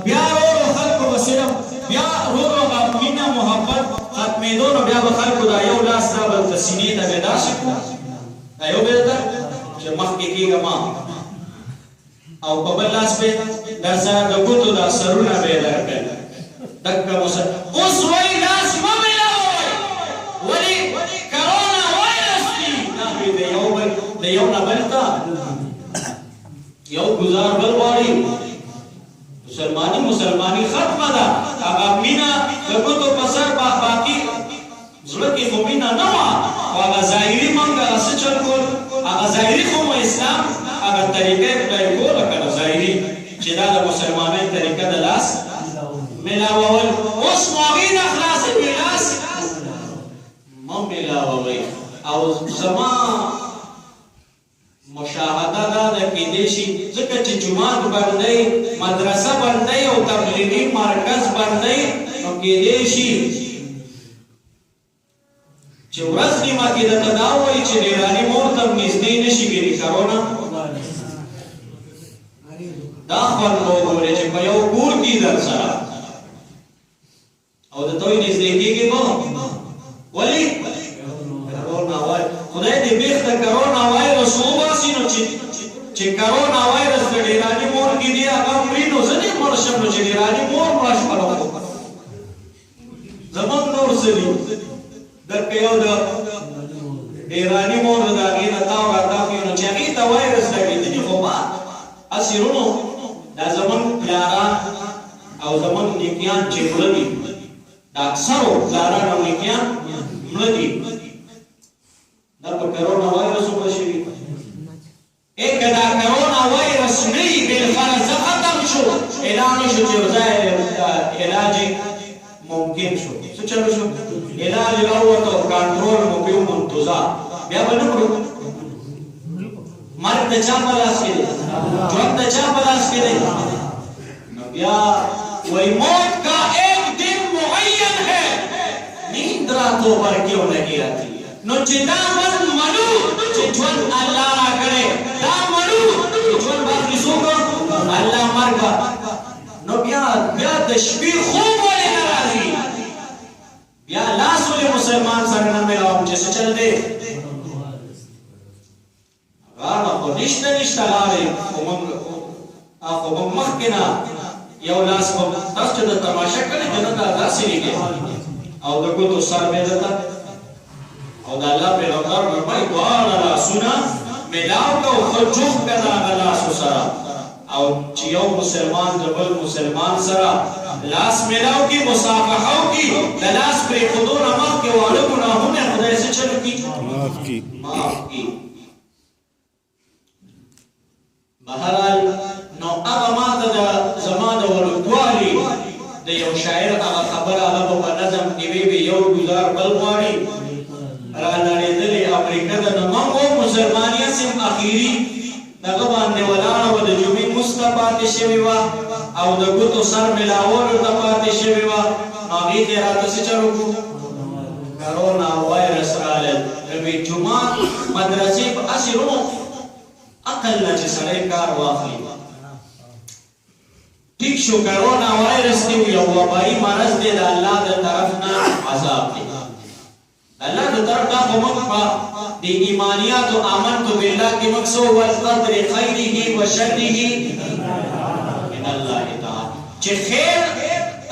بیا ورو خلکو به صرف بیا ورو به مینه محبت ختمېدو نو بیا به خلکو دا یو لاس دا به د سینې ته به یې داسې کړو دا یو به درته چې مخکې کېږه ما او په بل لاس به در سره د ګوتو دا سرونه به یې درکړل دکه اوس وایي لاس مه میلاوئ ولې کرونا وایرس دي دا د یو نه بل ته یو ګزار بل غواړي مسلمانی ختمه ده هغه مینه د ګوتو په سر باقي زړه کې خو مینه نه وه خو هغه ظاهري موږ هغه څه چل کول هغه ظاهري خو مو اسلام هغه طریقه یې خدای کوله که نه ظاهري چې دا د مسلمانۍ طریقه د لاس ملاوول اوس مو هغې نه خلاصوي لاس مه ملاووئ او زما مشاهده دا ده کېدای شي ځکه چې جومات بند دی مدرسه بند دی او تبلیغي مرکز بند دی نو کېدای شي چې ورځ نیمه کې درته دا ووایي چې ډېراني مور ته نږدې نه شي ګینې کرونا دا خوند به وګورې چې په یو کور کې در سره او درته وایي نږدې کېږي به ولې کرونا وایرس خدای دې بیخته کرونا وایرس وباسي نو چې کرونا وایرس د ډېراني مور کې دی هغه مري نو زه دې مړ شم نو چې ډېراني مور مړه شوه نو زموږ نور څه دي درکه یو د ډېراني مور د هغې نه تاو راتاو کړي نو چې هغې ته وایرس لګېدلي خو به هسې وروڼو دا زموږ پلاران او زموږ نیکیان چې مړه دي د اکثرو پلاران او نیکیان مړه دي دا په کرونا وایرس مړه شوي که دا کرونا وایرس نه وي بالفرض ختم شو اعلان شو چې یو ځای علاج ممکن شو څه چلو شو علاج راووته او کنټرول مو کړو منتظر بیا به نه کړو مرګ د چا په لاس کې دی ژوند د چا په لاس کې دی نو بیا وایي موت کا ایک دن معین ہے نیند راتوں پر کیوں نہیں آتی نو چې دا منو چې ژوند الله را کړی دا منو چې ژوند باقي څوک الله مرګ نو بیا د شپې خوب ولې نه راځي بیا لاس ولې مسلمان سره نه میلاوم چې څه چل دی غاړه خو نشته لارې خو موږ مخکې نه یو لاس خو تاسو چې د تماشه کړې که نه دا داسې لګي او د ګوتو سر مې درته او د الله پیغمبر فرمایي دواړه لاسونه میلاو که او ښه جفت که د هغه لاسو سره او چې یو مسلمان د بل مسلمان سره لاس میلاو کړي مصافحه وکړي د لاس پرېښودو نه مخکې واړه ګناهونه خدای څه چل کړي معاف کړي بهرحال نو هغه ماته د زما د وړوکوالي د یو شاعر هغه خبره هغه به په نظم کې وي یو ګزار بل غواړي را نړېدلې امریکا ده نو موږ مسلمانیه سیم اخري دغه باندې ولاړه وه د جمعې مونځ ته پاتې شوې وه او د ګوتو سر میلاولو ته پاتې شوې وه نو هغې ته یې راته څه چل وکړو کرونا وایرس راغلل نو جومات مدرسې په هسې وروڼو عقل نه چې سړی کار واخلي ټیک شو کرونا وایرس دی یو وبایي مرض دی د الله د طرف نه عذاب دی الله د طرف نه خو موږ په د ایمانیاتو آمنتو بالله کې موږ څه والقدر خیره و شره من الله تعالی چې خیر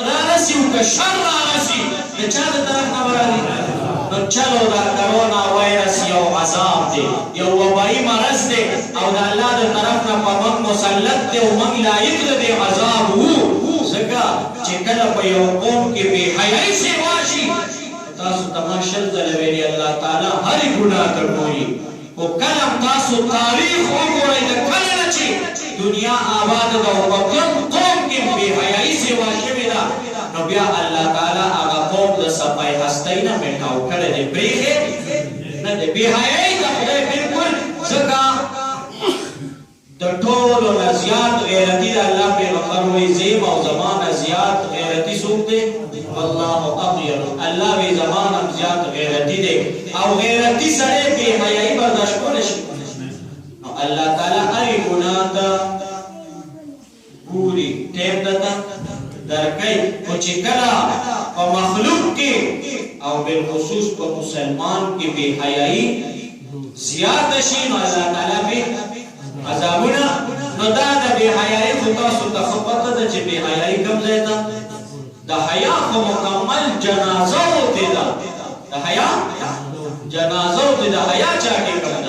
رارسي او که شر رارسي د چا د طرف نه به راځي نو چلو دا کرونا وایرس یو عذاب دی یو وبایي مرض دی او د الله د طرف نه په موږ مسلط دی او موږ لایق د دې عذاب وو ځکه چې کله په یو قوم کې بې حیایي سیوا شي تاسو تماشل ځله ویلي الله تعالی هرې ګناه ته ګوري خو کله تاسو تاریخ وګورئ د کله نه چې دنیا آباد ده او په کوم قوم کې بې حیایي سیوا شوې ده نو بیا الله تعالی هغه قوم د صفای هستۍ نه میټاو کړی دی پرېښې نه دی بې حیایي ته خدای بلکل ځکه د ټولو نه زیات غیرتي د الله پیغمبر وایي زیم او زما نه زیات غیرتي څوک دی والله اغیر الله وی زمان هم زیاد غیرتی دی او غیرتی سړی بې حیایي برداشت کولی شي نو الله تعالی هرې ګناه ته ګوري ټیم عزت درکې او چې کله په مخلوق کې او بالخصوص په مسلمان کې بے حیايي زیات شي نو الله تعالی به عذابونه نو دا د بے حیايي خو تاسو ته خبره ده چې بے حیايي کوم ځای ته د حیا خو مکمل جنازه وته ده د حیا جنازه وته د حیا چا کې کوم